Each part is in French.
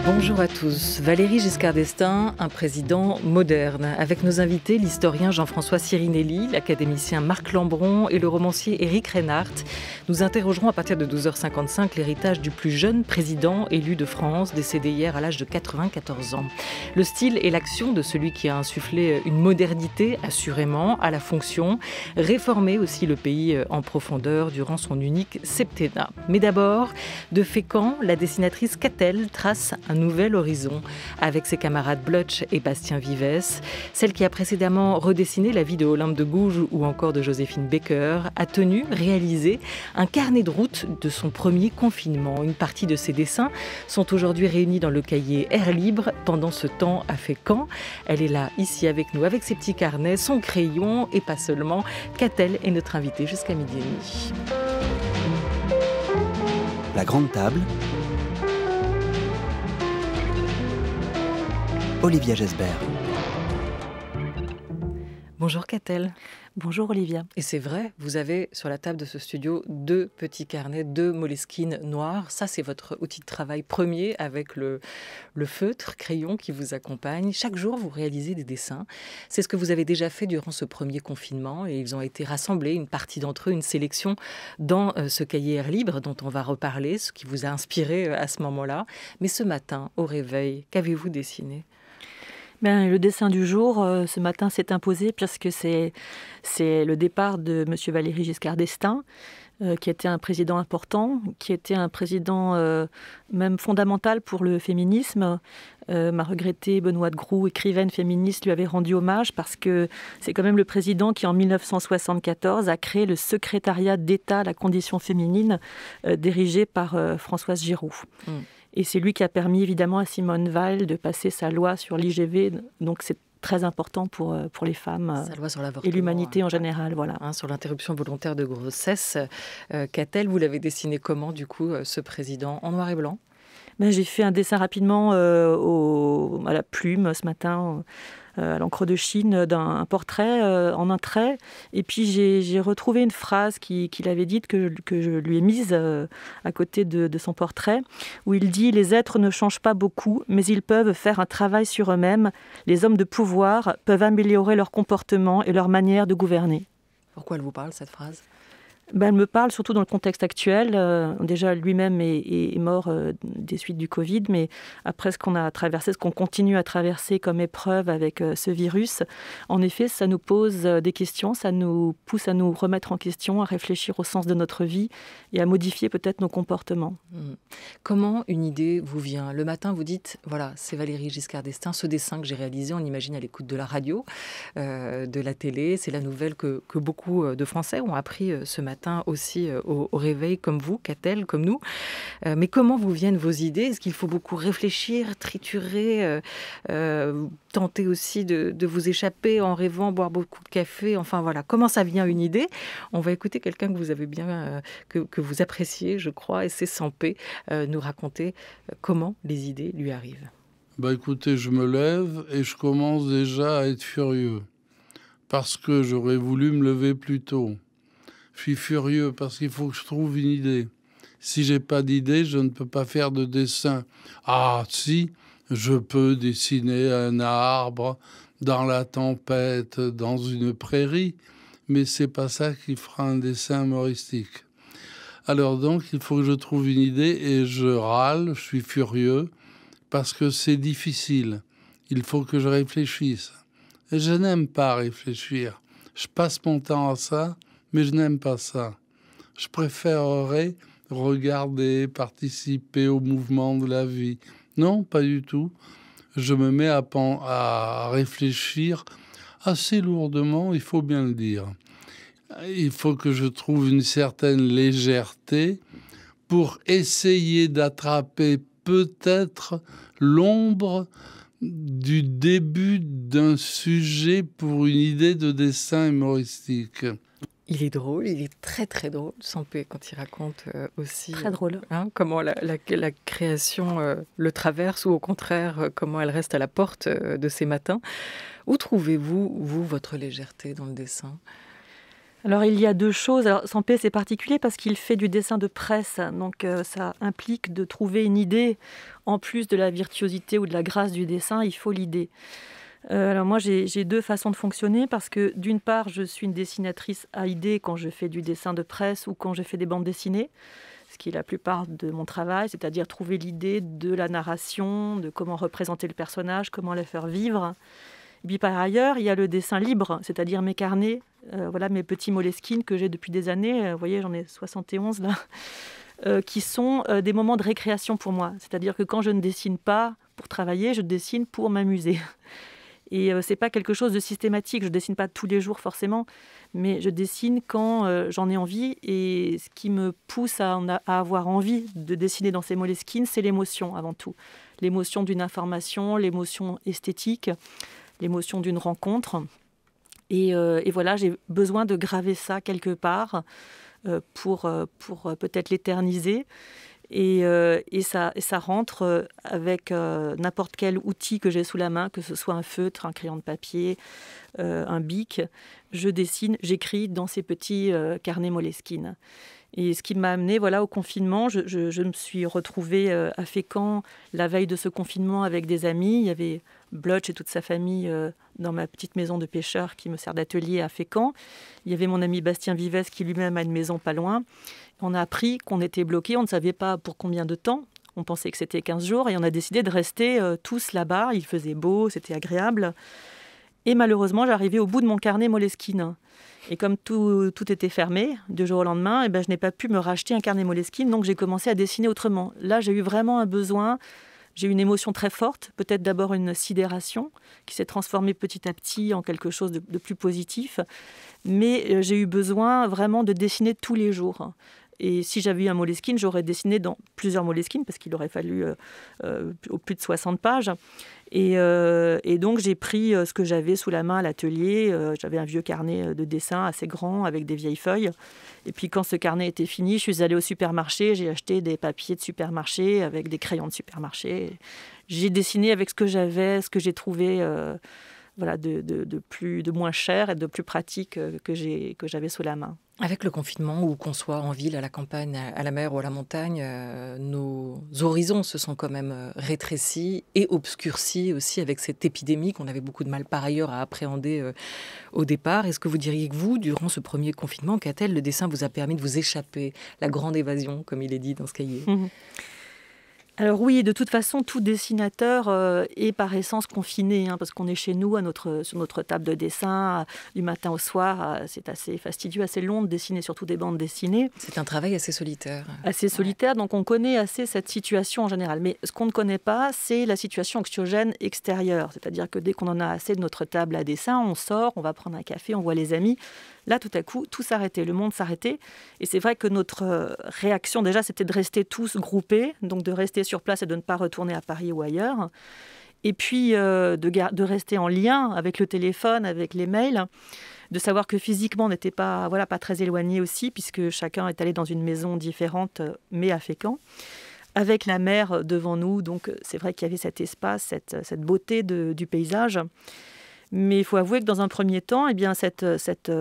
Bonjour à tous. Valéry Giscard d'Estaing, un président moderne. Avec nos invités, l'historien Jean-François Sirinelli, l'académicien Marc Lambron et le romancier Éric Reinhardt, nous interrogerons à partir de 12h55 l'héritage du plus jeune président élu de France, décédé hier à l'âge de 94 ans. Le style et l'action de celui qui a insufflé une modernité, assurément, à la fonction, réformer aussi le pays en profondeur durant son unique septennat. Mais d'abord, de Fécamp, la dessinatrice Catel trace un nouvel horizon avec ses camarades Blutch et Bastien Vivès. Celle qui a précédemment redessiné la vie de Olympe de Gouges ou encore de Joséphine Baker a réalisé un carnet de route de son premier confinement. Une partie de ses dessins sont aujourd'hui réunis dans le cahier Air Libre pendant ce temps à Fécamp. Elle est là, ici avec nous, avec ses petits carnets, son crayon et pas seulement. Catel est notre invitée jusqu'à midi et demi. La grande table. Olivia Gesbert. Bonjour Catel. Bonjour Olivia. Et c'est vrai, vous avez sur la table de ce studio 2 petits carnets, 2 Moleskine noirs. Ça, c'est votre outil de travail premier avec le feutre, crayon qui vous accompagne. Chaque jour, vous réalisez des dessins. C'est ce que vous avez déjà fait durant ce premier confinement et ils ont été rassemblés, une partie d'entre eux, une sélection dans ce cahier Air Libre dont on va reparler, ce qui vous a inspiré à ce moment-là. Mais ce matin, au réveil, qu'avez-vous dessiné ? Le dessin du jour, ce matin, s'est imposé puisque c'est le départ de M. Valéry Giscard d'Estaing, qui était un président important, qui était un président même fondamental pour le féminisme. Ma regrettée Benoîte Groux, écrivaine féministe, lui avait rendu hommage parce que c'est quand même le président qui, en 1974, a créé le secrétariat d'État à la condition féminine, dirigé par Françoise Giroud. Et c'est lui qui a permis évidemment à Simone Veil de passer sa loi sur l'IGV. Donc c'est très important pour les femmes et l'humanité en général. Voilà. Sur l'interruption volontaire de grossesse. Catel, vous l'avez dessiné comment du coup, ce président ? En noir et blanc ? J'ai fait un dessin rapidement à la plume ce matin, à l'encre de Chine, d'un portrait en un trait. Et puis j'ai retrouvé une phrase qu'il avait dite, que je lui ai mise à côté de son portrait, où il dit « Les êtres ne changent pas beaucoup, mais ils peuvent faire un travail sur eux-mêmes. Les hommes de pouvoir peuvent améliorer leur comportement et leur manière de gouverner. » Pourquoi elle vous parle, cette phrase ? Elle me parle surtout dans le contexte actuel. Déjà, lui-même est mort des suites du Covid, mais après ce qu'on a traversé, ce qu'on continue à traverser comme épreuve avec ce virus, en effet, ça nous pose des questions, ça nous pousse à nous remettre en question, à réfléchir au sens de notre vie et à modifier peut-être nos comportements. Comment une idée vous vient ? Le matin, vous dites, voilà, c'est Valéry Giscard d'Estaing, ce dessin que j'ai réalisé, on imagine à l'écoute de la radio, de la télé, c'est la nouvelle que beaucoup de Français ont appris ce matin aussi au réveil, comme vous, Catel, comme nous. Mais comment vous viennent vos idées ? Est-ce qu'il faut beaucoup réfléchir, triturer, tenter aussi de vous échapper en rêvant, boire beaucoup de café ? Enfin voilà, comment ça vient une idée ? On va écouter quelqu'un que vous avez bien, que vous appréciez, je crois, et c'est Sampé, nous raconter comment les idées lui arrivent. Écoutez, je me lève et je commence déjà à être furieux parce que j'aurais voulu me lever plus tôt. Je suis furieux parce qu'il faut que je trouve une idée. Si j'ai pas d'idée, je ne peux pas faire de dessin. Ah, si, je peux dessiner un arbre dans la tempête, dans une prairie, mais c'est pas ça qui fera un dessin humoristique. Alors donc, il faut que je trouve une idée et je râle, je suis furieux parce que c'est difficile. Il faut que je réfléchisse. Et je n'aime pas réfléchir. Je passe mon temps à ça, mais je n'aime pas ça. Je préférerais regarder, participer au mouvement de la vie. Non, pas du tout. Je me mets à réfléchir assez lourdement, il faut bien le dire. Il faut que je trouve une certaine légèreté pour essayer d'attraper peut-être l'ombre du début d'un sujet pour une idée de dessin humoristique. Il est drôle, il est très très drôle, Sampé, quand il raconte aussi... Très drôle. Comment la création le traverse ou au contraire, comment elle reste à la porte de ces matins. Où trouvez-vous, votre légèreté dans le dessin ? Alors il y a deux choses. Alors Sampé c'est particulier parce qu'il fait du dessin de presse, donc ça implique de trouver une idée. En plus de la virtuosité ou de la grâce du dessin, il faut l'idée. Alors moi j'ai deux façons de fonctionner parce que d'une part je suis une dessinatrice à idée quand je fais du dessin de presse ou quand je fais des bandes dessinées, ce qui est la plupart de mon travail, c'est-à-dire trouver l'idée de la narration, de comment représenter le personnage, comment le faire vivre. Et puis par ailleurs, il y a le dessin libre, c'est-à-dire mes carnets, voilà mes petits Moleskine que j'ai depuis des années. Vous voyez, j'en ai 71 là, qui sont des moments de récréation pour moi. C'est-à-dire que quand je ne dessine pas pour travailler, je dessine pour m'amuser. Et c'est pas quelque chose de systématique. Je dessine pas tous les jours forcément, mais je dessine quand j'en ai envie. Et ce qui me pousse à avoir envie de dessiner dans ces Moleskine, c'est l'émotion avant tout. L'émotion d'une information, l'émotion esthétique, l'émotion d'une rencontre. Et voilà, j'ai besoin de graver ça quelque part pour peut-être l'éterniser. Et ça rentre avec n'importe quel outil que j'ai sous la main, que ce soit un feutre, un crayon de papier, un bic. Je dessine, j'écris dans ces petits carnets Moleskine. Et ce qui m'a amenée au confinement, je me suis retrouvée à Fécamp la veille de ce confinement avec des amis. Il y avait Blotch et toute sa famille dans ma petite maison de pêcheur qui me sert d'atelier à Fécamp. Il y avait mon ami Bastien Vives qui lui-même a une maison pas loin. On a appris qu'on était bloqués, on ne savait pas pour combien de temps. On pensait que c'était 15 jours et on a décidé de rester tous là-bas. Il faisait beau, c'était agréable. Et malheureusement, j'arrivais au bout de mon carnet Moleskine. Et comme tout était fermé du jour au lendemain, je n'ai pas pu me racheter un carnet Moleskine, donc j'ai commencé à dessiner autrement. Là, j'ai eu vraiment un besoin, j'ai eu une émotion très forte, peut-être d'abord une sidération qui s'est transformée petit à petit en quelque chose de plus positif. Mais j'ai eu besoin vraiment de dessiner tous les jours. Et si j'avais eu un Moleskine, j'aurais dessiné dans plusieurs Moleskine parce qu'il aurait fallu plus de 60 pages. Et donc, j'ai pris ce que j'avais sous la main à l'atelier. J'avais un vieux carnet de dessin assez grand avec des vieilles feuilles. Et puis, quand ce carnet était fini, je suis allée au supermarché. J'ai acheté des papiers de supermarché avec des crayons de supermarché. J'ai dessiné avec ce que j'avais, ce que j'ai trouvé de moins cher et de plus pratique que j'avais sous la main. Avec le confinement, où qu'on soit en ville, à la campagne, à la mer ou à la montagne, nos horizons se sont quand même rétrécis et obscurcis aussi avec cette épidémie qu'on avait beaucoup de mal par ailleurs à appréhender au départ. Est-ce que vous diriez que vous, durant ce premier confinement, Catel, le dessin vous a permis de vous échapper, la grande évasion, comme il est dit dans ce cahier ? Alors oui, de toute façon, tout dessinateur est par essence confiné, parce qu'on est chez nous, sur notre table de dessin, du matin au soir. C'est assez fastidieux, assez long de dessiner, surtout des bandes dessinées. C'est un travail assez solitaire. Assez solitaire, donc on connaît assez cette situation en général. Mais ce qu'on ne connaît pas, c'est la situation anxiogène extérieure. C'est-à-dire que dès qu'on en a assez de notre table à dessin, on sort, on va prendre un café, on voit les amis. Là, tout à coup, tout s'arrêtait, le monde s'arrêtait. Et c'est vrai que notre réaction, déjà, c'était de rester tous groupés, donc de rester sur place et de ne pas retourner à Paris ou ailleurs. Et puis, de rester en lien avec le téléphone, avec les mails, de savoir que physiquement, on n'était pas très éloignés aussi, puisque chacun est allé dans une maison différente, mais à Fécamp, avec la mer devant nous. Donc, c'est vrai qu'il y avait cet espace, cette beauté du paysage. Mais il faut avouer que dans un premier temps, cette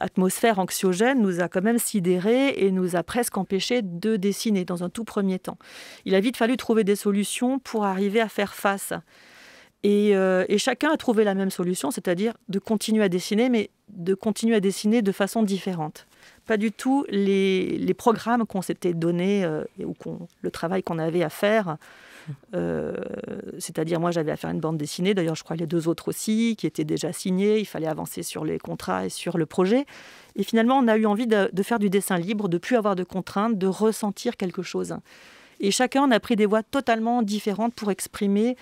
atmosphère anxiogène nous a quand même sidérés et nous a presque empêchés de dessiner dans un tout premier temps. Il a vite fallu trouver des solutions pour arriver à faire face. Et chacun a trouvé la même solution, c'est-à-dire de continuer à dessiner, mais de continuer à dessiner de façon différente. Pas du tout les programmes qu'on s'était donnés ou le travail qu'on avait à faire. C'est-à-dire, moi, j'avais à faire une bande dessinée. D'ailleurs, je crois les deux autres aussi, qui étaient déjà signés. Il fallait avancer sur les contrats et sur le projet. Et finalement, on a eu envie de faire du dessin libre, de ne plus avoir de contraintes, de ressentir quelque chose. Et chacun en a pris des voies totalement différentes pour exprimer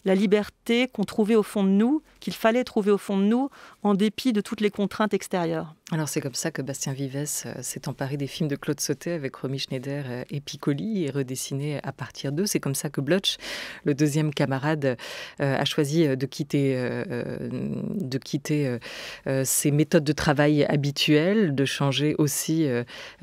la liberté qu'on trouvait au fond de nous, qu'il fallait trouver au fond de nous, en dépit de toutes les contraintes extérieures. Alors c'est comme ça que Bastien Vives s'est emparé des films de Claude Sautet avec Romy Schneider et Piccoli et redessiné à partir d'eux. C'est comme ça que Blotch, le deuxième camarade, a choisi de quitter ses méthodes de travail habituelles, de changer aussi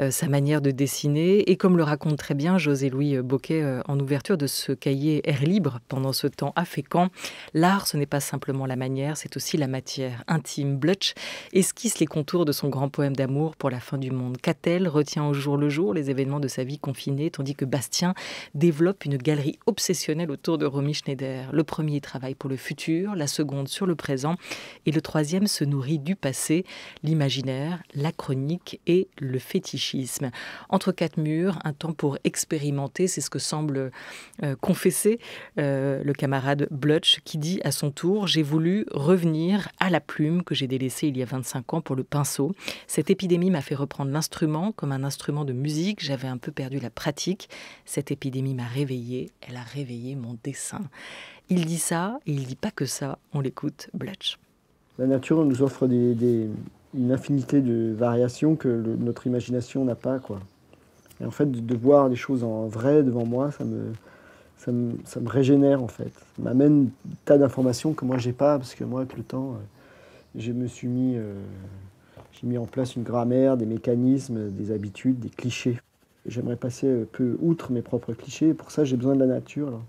sa manière de dessiner. Et comme le raconte très bien José-Louis Bocquet en ouverture de ce cahier Air libre pendant ce temps à Fécamp, l'art, ce n'est pas simplement la manière manière, c'est aussi la matière intime. Blutch esquisse les contours de son grand poème d'amour pour la fin du monde. Catel retient au jour le jour les événements de sa vie confinée, tandis que Bastien développe une galerie obsessionnelle autour de Romy Schneider. Le premier travaille pour le futur, la seconde sur le présent, et le troisième se nourrit du passé, l'imaginaire, la chronique et le fétichisme. Entre quatre murs, un temps pour expérimenter, c'est ce que semble confesser le camarade Blutch, qui dit à son tour « J'ai voulu revenir à la plume que j'ai délaissée il y a 25 ans pour le pinceau. Cette épidémie m'a fait reprendre l'instrument comme un instrument de musique. J'avais un peu perdu la pratique. Cette épidémie m'a réveillée. Elle a réveillé mon dessin. » Il dit ça, et il dit pas que ça. On l'écoute, Blutch. La nature nous offre une infinité de variations que notre imagination n'a pas, quoi. Et en fait, de voir les choses en vrai devant moi, ça me régénère, en fait. Ça m'amène un tas d'informations que moi, j'ai pas, parce que moi, avec le temps, j'ai mis en place une grammaire, des mécanismes, des habitudes, des clichés. J'aimerais passer un peu outre mes propres clichés, et pour ça, j'ai besoin de la nature, là.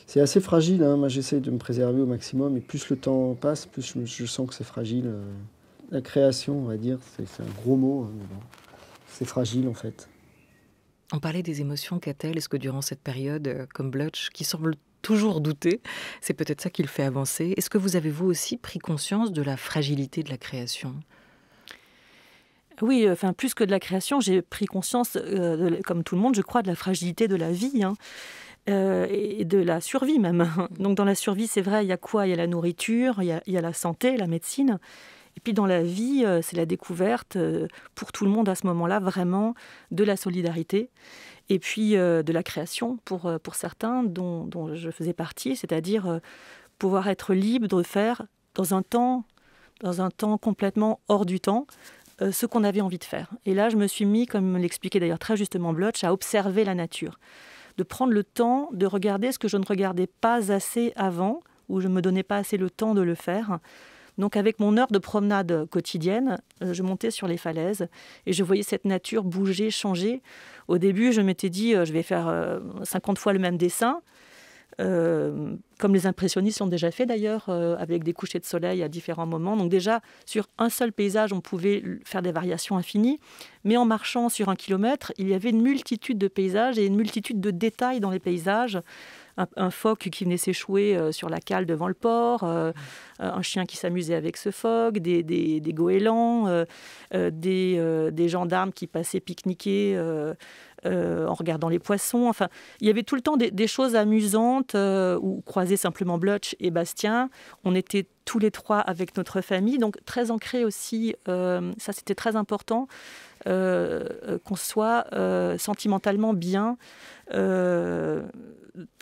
C'est assez fragile, hein. Moi j'essaie de me préserver au maximum, et plus le temps passe, plus je sens que c'est fragile. La création, on va dire, c'est un gros mot, hein, mais bon. C'est fragile en fait. On parlait des émotions, Catel. Est-ce que durant cette période, comme Blutch, qui semble toujours douter, c'est peut-être ça qui le fait avancer, est-ce que vous avez vous aussi pris conscience de la fragilité de la création ? Oui, enfin plus que de la création, j'ai pris conscience, comme tout le monde, je crois, de la fragilité de la vie, hein. Et de la survie même. Donc dans la survie, c'est vrai, il y a quoi ? Il y a la nourriture, il y a la santé, la médecine. Et puis dans la vie, c'est la découverte, pour tout le monde à ce moment-là, vraiment, de la solidarité. Et puis de la création, pour certains dont je faisais partie, c'est-à-dire pouvoir être libre de faire dans un temps complètement hors du temps, ce qu'on avait envie de faire. Et là, je me suis mis, comme l'expliquait d'ailleurs très justement Blutch, à observer la nature. De prendre le temps de regarder ce que je ne regardais pas assez avant, ou je ne me donnais pas assez le temps de le faire. Donc avec mon heure de promenade quotidienne, je montais sur les falaises et je voyais cette nature bouger, changer. Au début, je m'étais dit, je vais faire 50 fois le même dessin, comme les impressionnistes ont déjà fait d'ailleurs, avec des couchers de soleil à différents moments. Donc déjà, sur un seul paysage, on pouvait faire des variations infinies. Mais en marchant sur 1 kilomètre, il y avait une multitude de paysages et une multitude de détails dans les paysages. Un phoque qui venait s'échouer sur la cale devant le port, un chien qui s'amusait avec ce phoque, des goélands, des gendarmes qui passaient pique-niquer en regardant les poissons. Enfin, il y avait tout le temps des choses amusantes ou croiser simplement Blutch et Bastien. On était tous les trois avec notre famille, donc très ancrés aussi, ça c'était très important, qu'on soit sentimentalement bien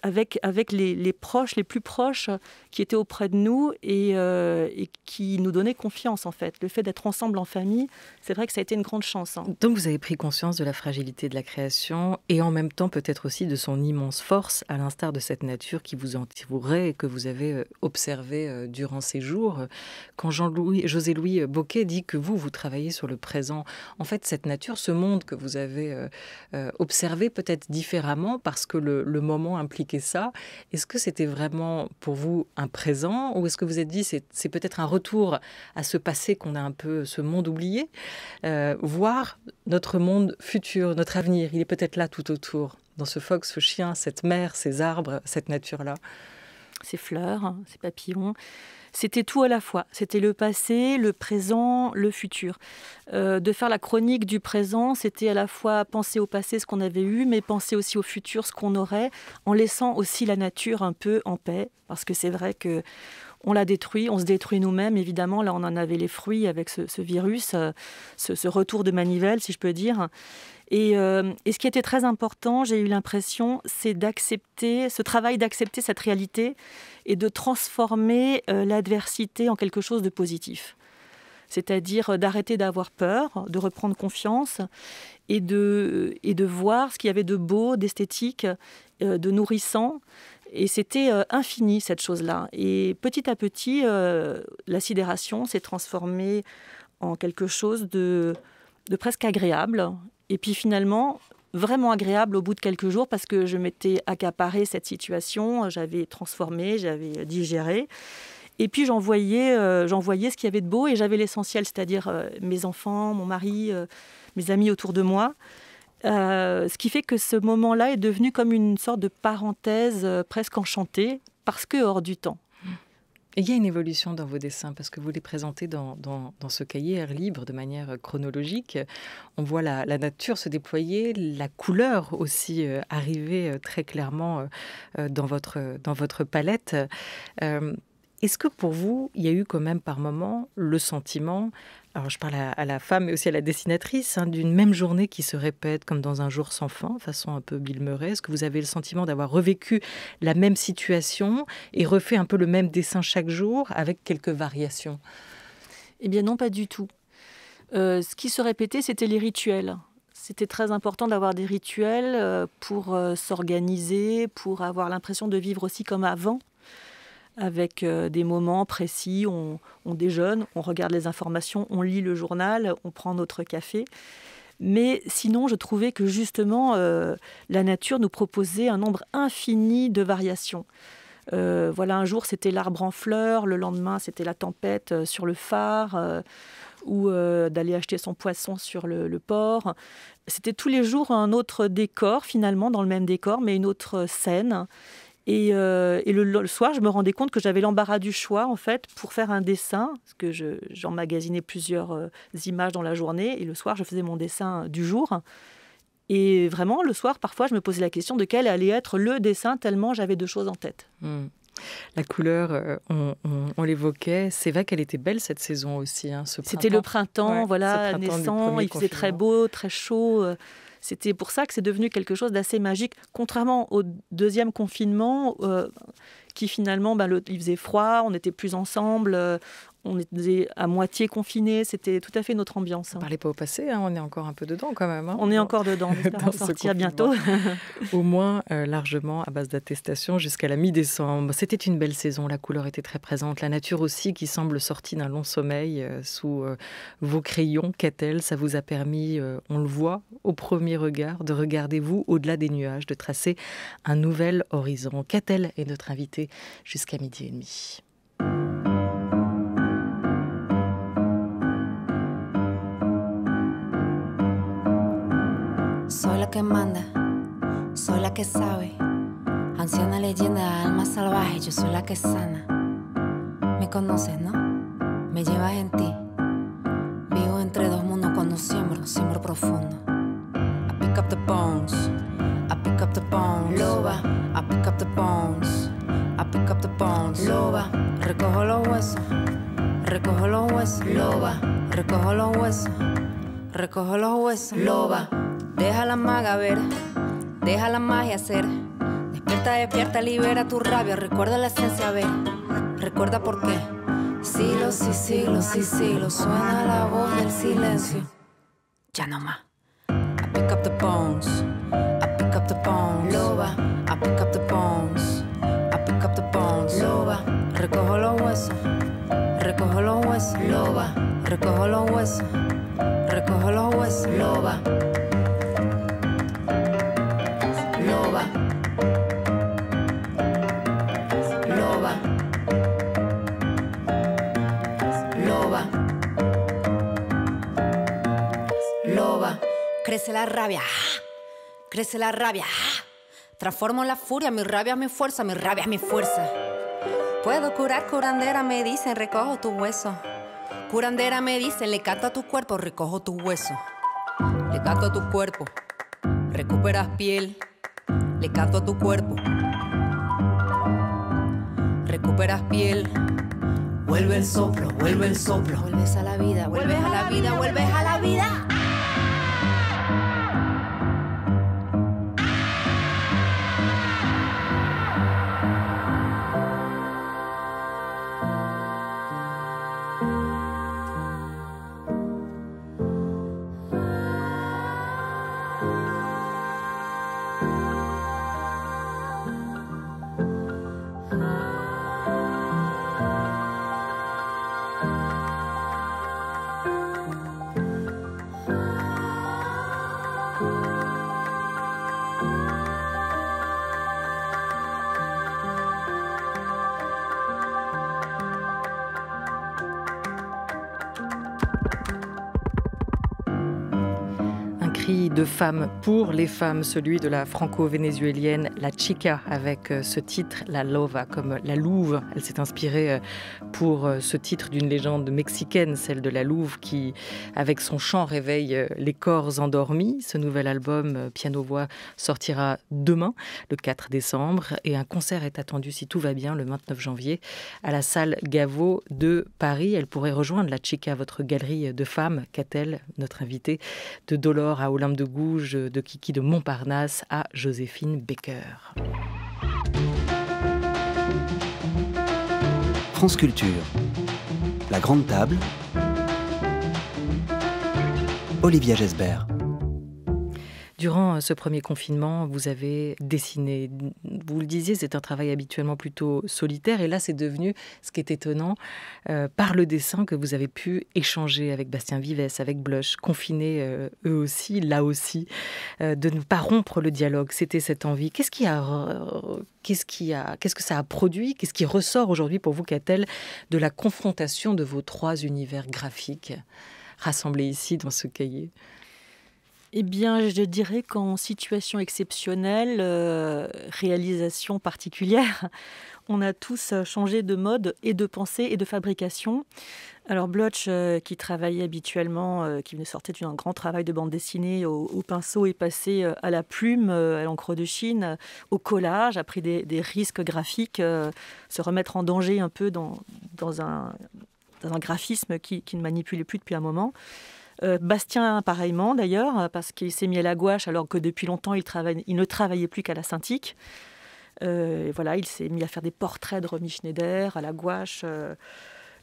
avec les proches, les plus proches qui étaient auprès de nous et qui nous donnaient confiance en fait. Le fait d'être ensemble en famille, c'est vrai que ça a été une grande chance, hein. Donc vous avez pris conscience de la fragilité de la création et en même temps peut-être aussi de son immense force, à l'instar de cette nature qui vous entourait et que vous avez observée durant ces jours. Quand José-Louis Bocquet dit que vous travaillez sur le présent, en fait cette nature, ce monde que vous avez observé peut-être différemment parce que le moment impliquait ça. Est-ce que c'était vraiment pour vous un présent ou est-ce que vous êtes dit c'est peut-être un retour à ce passé qu'on a un peu, ce monde oublié, voir notre monde futur, notre avenir, il est peut-être là tout autour, dans ce phoque, ce chien, cette mer, ces arbres, cette nature-là. Ces fleurs, ces papillons, c'était tout à la fois. C'était le passé, le présent, le futur. De faire la chronique du présent, c'était à la fois penser au passé, ce qu'on avait eu, mais penser aussi au futur, ce qu'on aurait, en laissant aussi la nature un peu en paix. Parce que c'est vrai que on la détruit, on se détruit nous-mêmes, évidemment. Là, on en avait les fruits avec ce virus, ce retour de manivelle, si je peux dire. Et ce qui était très important, j'ai eu l'impression, c'est d'accepter, ce travail d'accepter cette réalité et de transformer l'adversité en quelque chose de positif. C'est-à-dire d'arrêter d'avoir peur, de reprendre confiance et de voir ce qu'il y avait de beau, d'esthétique, de nourrissant. Et c'était infini, cette chose-là. Et petit à petit, la sidération s'est transformée en quelque chose de presque agréable. Et puis finalement, vraiment agréable au bout de quelques jours parce que je m'étais accaparé cette situation, j'avais transformé, j'avais digéré. Et puis j'en voyais ce qu'il y avait de beau et j'avais l'essentiel, c'est-à-dire mes enfants, mon mari, mes amis autour de moi. Ce qui fait que ce moment-là est devenu comme une sorte de parenthèse presque enchantée parce que hors du temps. Et il y a une évolution dans vos dessins, parce que vous les présentez dans ce cahier Air libre de manière chronologique. On voit la nature se déployer, la couleur aussi arriver très clairement dans votre palette. Est-ce que pour vous, il y a eu quand même par moment le sentiment, alors je parle à la femme mais aussi à la dessinatrice, d'une même journée qui se répète comme dans un jour sans fin, façon un peu Bill Murray. Est-ce que vous avez le sentiment d'avoir revécu la même situation et refait un peu le même dessin chaque jour avec quelques variations? Eh bien non, pas du tout. Ce qui se répétait, c'était les rituels. C'était très important d'avoir des rituels pour s'organiser, pour avoir l'impression de vivre aussi comme avant, avec des moments précis, on déjeune, on regarde les informations, on lit le journal, on prend notre café. Mais sinon, je trouvais que justement, la nature nous proposait un nombre infini de variations. Voilà, un jour, c'était l'arbre en fleurs, le lendemain, c'était la tempête sur le phare, ou d'aller acheter son poisson sur le port. C'était tous les jours un autre décor, finalement, dans le même décor, mais une autre scène. Et le soir, je me rendais compte que j'avais l'embarras du choix, en fait, pour faire un dessin, parce que j'emmagasinais plusieurs images dans la journée, et le soir, je faisais mon dessin du jour. Et vraiment, le soir, parfois, je me posais la question de quel allait être le dessin, tellement j'avais deux choses en tête. La couleur, on l'évoquait, c'est vrai qu'elle était belle cette saison aussi. Ce C'était le printemps, voilà, naissant, il faisait très beau, très chaud. C'était pour ça que c'est devenu quelque chose d'assez magique, contrairement au deuxième confinement, qui finalement, il faisait froid, on n'était plus ensemble, on était à moitié confinés, c'était tout à fait notre ambiance. Ne parlez pas au passé, on est encore un peu dedans quand même. On est encore dedans, on espère en sortir bientôt. Au moins largement à base d'attestations jusqu'à la mi-décembre. C'était une belle saison, la couleur était très présente, la nature aussi qui semble sortie d'un long sommeil sous vos crayons. Qu'a-t-elle? Ça vous a permis, on le voit au premier regard, de regarder vous au-delà des nuages, de tracer un nouvel horizon. Qu'a-t-elle est notre invitée jusqu'à 12h30. Soy la que manda, soy la que sabe. Anciana leyenda, alma salvaje, yo soy la que sana. Me conoces, ¿no? Me llevas en ti. Vivo entre dos mundos cuando siembro profundo. I pick up the bones, I pick up the bones. Loba, I pick up the bones, I pick up the bones. Loba, recojo los huesos, recojo los huesos. Loba, recojo los huesos, recojo los huesos. Loba. Deja la maga ver, deja la magia ser. Despierta, despierta, libera tu rabia. Recuerda la esencia, ver. Recuerda por qué. Siglos y siglos y siglos suena la voz del silencio. Ya no más. I pick up the bones, I pick up the bones. Loba, I pick up the bones, I pick up the bones. Loba, recojo los huesos, recojo los huesos. Loba, recojo los huesos, recojo los huesos. Loba. Loba, loba, loba, loba. Crece la rabia, crece la rabia. Transformo la furia, mi rabia es mi fuerza, mi rabia es mi fuerza. Puedo curar, curandera, me dicen, recojo tu hueso. Curandera, me dicen, le canto a tu cuerpo, recojo tu hueso. Le canto a tu cuerpo, recuperas piel. Le canto a tu cuerpo, recuperas piel. Vuelve el soplo, vuelve el soplo. Vuelves a la vida, vuelves a la vida, vuelves a la vida. écrit de femmes pour les femmes, celui de la franco-vénézuélienne La Chica, avec ce titre, La Lova, comme la louve. Elle s'est inspirée pour ce titre d'une légende mexicaine, celle de la louve qui, avec son chant, réveille les corps endormis. Ce nouvel album, piano-voix, sortira demain, le 4 décembre, et un concert est attendu, si tout va bien, le 29 janvier, à la salle Gaveau de Paris. Elle pourrait rejoindre La Chica, votre galerie de femmes. Qu'a-t-elle, notre invitée, de Dolore à Olympe de Gouges, de Kiki de Montparnasse à Joséphine Baker. France Culture. La Grande Table. Olivia Gesbert. Durant ce premier confinement, vous avez dessiné. Vous le disiez, c'est un travail habituellement plutôt solitaire. Et là, c'est devenu, ce qui est étonnant, par le dessin que vous avez pu échanger avec Bastien Vivès, avec Blush, confinés eux aussi, là aussi, de ne pas rompre le dialogue. C'était cette envie. Qu'est-ce que ça a produit? Qu'est-ce qui ressort aujourd'hui pour vous, Qu'a-t-elle, de la confrontation de vos trois univers graphiques rassemblés ici dans ce cahier? Eh bien, je dirais qu'en situation exceptionnelle, réalisation particulière, on a tous changé de mode et de pensée et de fabrication. Alors Blotch, qui travaillait habituellement, qui venait sortir d'un grand travail de bande dessinée au pinceau, est passé à la plume, à l'encre de Chine, au collage, a pris des risques graphiques, se remettre en danger un peu dans un graphisme qui ne manipulait plus depuis un moment. Bastien, pareillement d'ailleurs, parce qu'il s'est mis à la gouache alors que depuis longtemps il ne travaillait plus qu'à la Cintiq. Voilà, il s'est mis à faire des portraits de Romy Schneider à la gouache,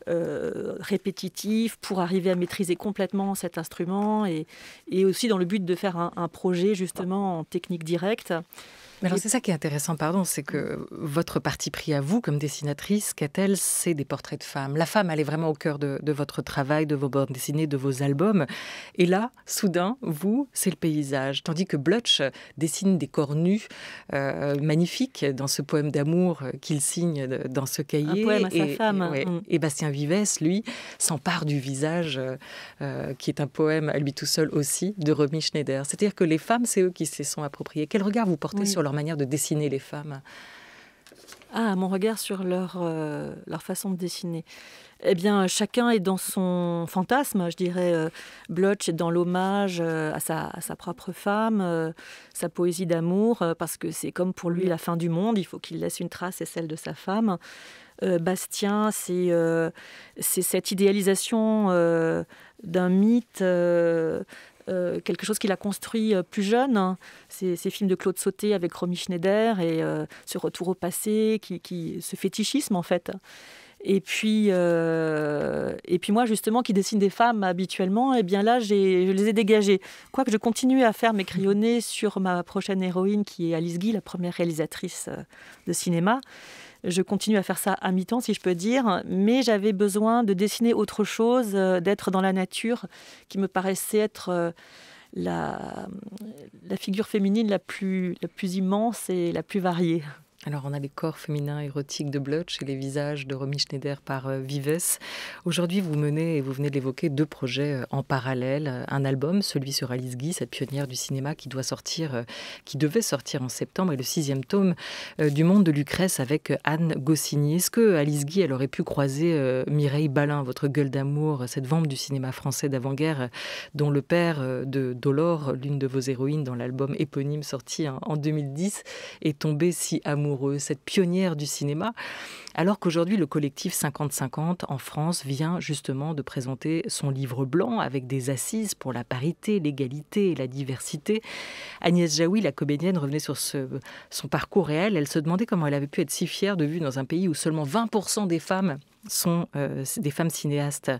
répétitifs, pour arriver à maîtriser complètement cet instrument et aussi dans le but de faire un projet justement en technique directe. Mais alors c'est ça qui est intéressant, c'est que votre parti pris à vous, comme dessinatrice, Qu'a-t-elle, c'est des portraits de femmes. La femme, elle est vraiment au cœur de votre travail, de vos bandes dessinées, de vos albums. Et là, soudain, vous, c'est le paysage. Tandis que Blotch dessine des corps nus magnifiques dans ce poème d'amour qu'il signe dans ce cahier. Un poème à sa femme. Et Bastien Vivès, lui, s'empare du visage, qui est un poème à lui tout seul aussi, de Romy Schneider. C'est-à-dire que les femmes, c'est eux qui se sont appropriés. Quel regard vous portez sur leur manière de dessiner les femmes? Mon regard sur leur façon de dessiner. Eh bien, chacun est dans son fantasme, je dirais. Blotch est dans l'hommage à sa propre femme, sa poésie d'amour, parce que c'est comme pour lui la fin du monde, il faut qu'il laisse une trace, et celle de sa femme. Bastien, c'est cette idéalisation d'un mythe, quelque chose qu'il a construit plus jeune, ces films de Claude Sauté avec Romy Schneider et ce retour au passé, ce fétichisme en fait. Et puis moi justement qui dessine des femmes habituellement, eh bien là je les ai dégagées. Quoique je continue à faire mes crayonnés sur ma prochaine héroïne qui est Alice Guy, la première réalisatrice de cinéma. Je continue à faire ça à mi-temps, si je peux dire, mais j'avais besoin de dessiner autre chose, d'être dans la nature, qui me paraissait être la figure féminine la plus immense et la plus variée. Alors, on a les corps féminins érotiques de Blotch et les visages de Romy Schneider par Vivès. Aujourd'hui, vous menez, et vous venez de l'évoquer, 2 projets en parallèle. Un album, celui sur Alice Guy, cette pionnière du cinéma qui devait sortir en septembre, et le 6e tome du Monde de Lucrèce avec Anne Goscinny. Est-ce que Alice Guy, elle aurait pu croiser Mireille Balin, votre gueule d'amour, cette vampe du cinéma français d'avant-guerre, dont le père de Dolore, l'une de vos héroïnes dans l'album éponyme sorti en 2010, est tombé si amoureux, cette pionnière du cinéma, alors qu'aujourd'hui le collectif 50-50 en France vient justement de présenter son livre blanc avec des assises pour la parité, l'égalité et la diversité. Agnès Jaoui, la comédienne, revenait sur son parcours réel. Elle se demandait comment elle avait pu être si fière de vue dans un pays où seulement 20% des femmes sont des femmes cinéastes.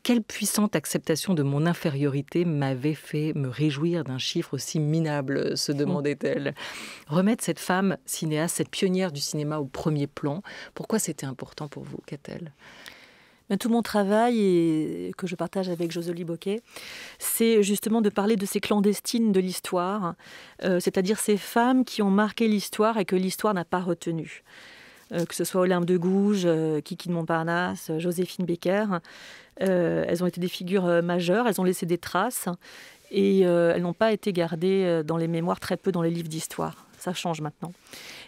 Quelle puissante acceptation de mon infériorité m'avait fait me réjouir d'un chiffre aussi minable, se demandait-elle. Remettre cette femme cinéaste, cette pionnière du cinéma au premier plan, pourquoi c'était important pour vous, Qu'a-t-elle? Tout mon travail, et que je partage avec Josélie Boquet, c'est justement de parler de ces clandestines de l'histoire, c'est-à-dire ces femmes qui ont marqué l'histoire et que l'histoire n'a pas retenues. Que ce soit Olympe de Gouges, Kiki de Montparnasse, Joséphine Baker. Elles ont été des figures majeures, elles ont laissé des traces. et elles n'ont pas été gardées dans les mémoires, très peu dans les livres d'histoire. Ça change maintenant.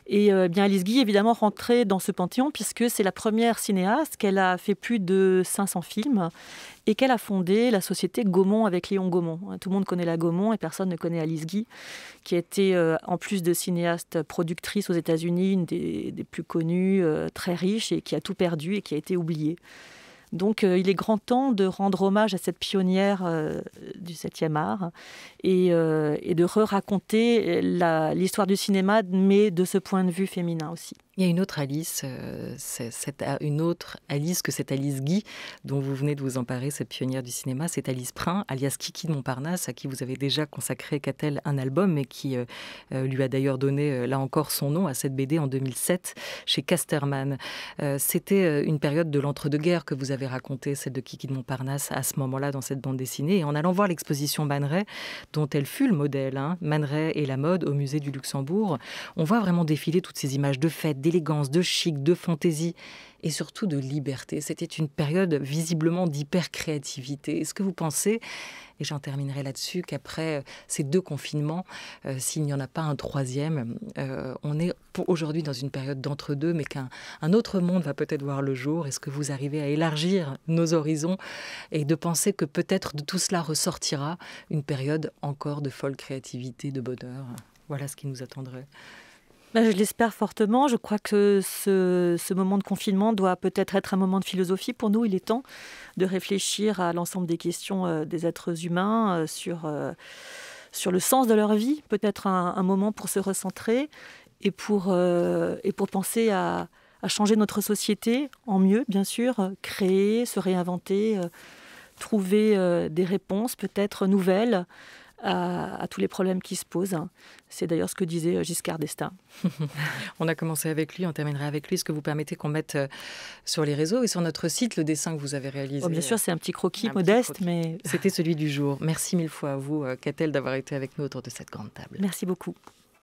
Et bien Alice Guy, évidemment, rentrait dans ce panthéon puisque c'est la première cinéaste, qu'elle a fait plus de 500 films et qu'elle a fondé la société Gaumont avec Léon Gaumont. Tout le monde connaît la Gaumont et personne ne connaît Alice Guy, qui a été, en plus de cinéaste, productrice aux États-Unis, une des plus connues, très riche et qui a tout perdu et qui a été oubliée. Donc il est grand temps de rendre hommage à cette pionnière du 7e art et de raconter l'histoire du cinéma, mais de ce point de vue féminin aussi. Il y a une autre Alice, une autre Alice que cette Alice Guy dont vous venez de vous emparer, cette pionnière du cinéma, c'est Alice Prin, alias Kiki de Montparnasse, à qui vous avez déjà consacré, qu'a-t-elle, un album, mais qui lui a d'ailleurs donné, là encore, son nom à cette BD en 2007, chez Casterman. C'était une période de l'entre-deux-guerres que vous avez racontée, celle de Kiki de Montparnasse, à ce moment-là, dans cette bande dessinée. Et en allant voir l'exposition Man Ray, dont elle fut le modèle, Man Ray et la mode, au musée du Luxembourg, on voit vraiment défiler toutes ces images de fête, d'élégance, de chic, de fantaisie et surtout de liberté. C'était une période visiblement d'hyper-créativité. Est-ce que vous pensez, et j'en terminerai là-dessus, qu'après ces 2 confinements, s'il n'y en a pas un troisième, on est aujourd'hui dans une période d'entre-deux, mais qu'un autre monde va peut-être voir le jour? Est-ce que vous arrivez à élargir nos horizons et de penser que peut-être de tout cela ressortira une période encore de folle créativité, de bonheur? Voilà ce qui nous attendrait. Je l'espère fortement. Je crois que ce moment de confinement doit peut-être être un moment de philosophie pour nous. Il est temps de réfléchir à l'ensemble des questions des êtres humains, sur le sens de leur vie. Peut-être un moment pour se recentrer et pour penser à changer notre société en mieux, bien sûr, créer, se réinventer, trouver des réponses peut-être nouvelles à tous les problèmes qui se posent. C'est d'ailleurs ce que disait Giscard d'Estaing. On a commencé avec lui, on terminera avec lui. Est-ce que vous permettez qu'on mette sur les réseaux et sur notre site le dessin que vous avez réalisé? Bien sûr, c'est un petit croquis modeste, mais... C'était celui du jour. Merci 1000 fois à vous, Catel, d'avoir été avec nous autour de cette grande table. Merci beaucoup.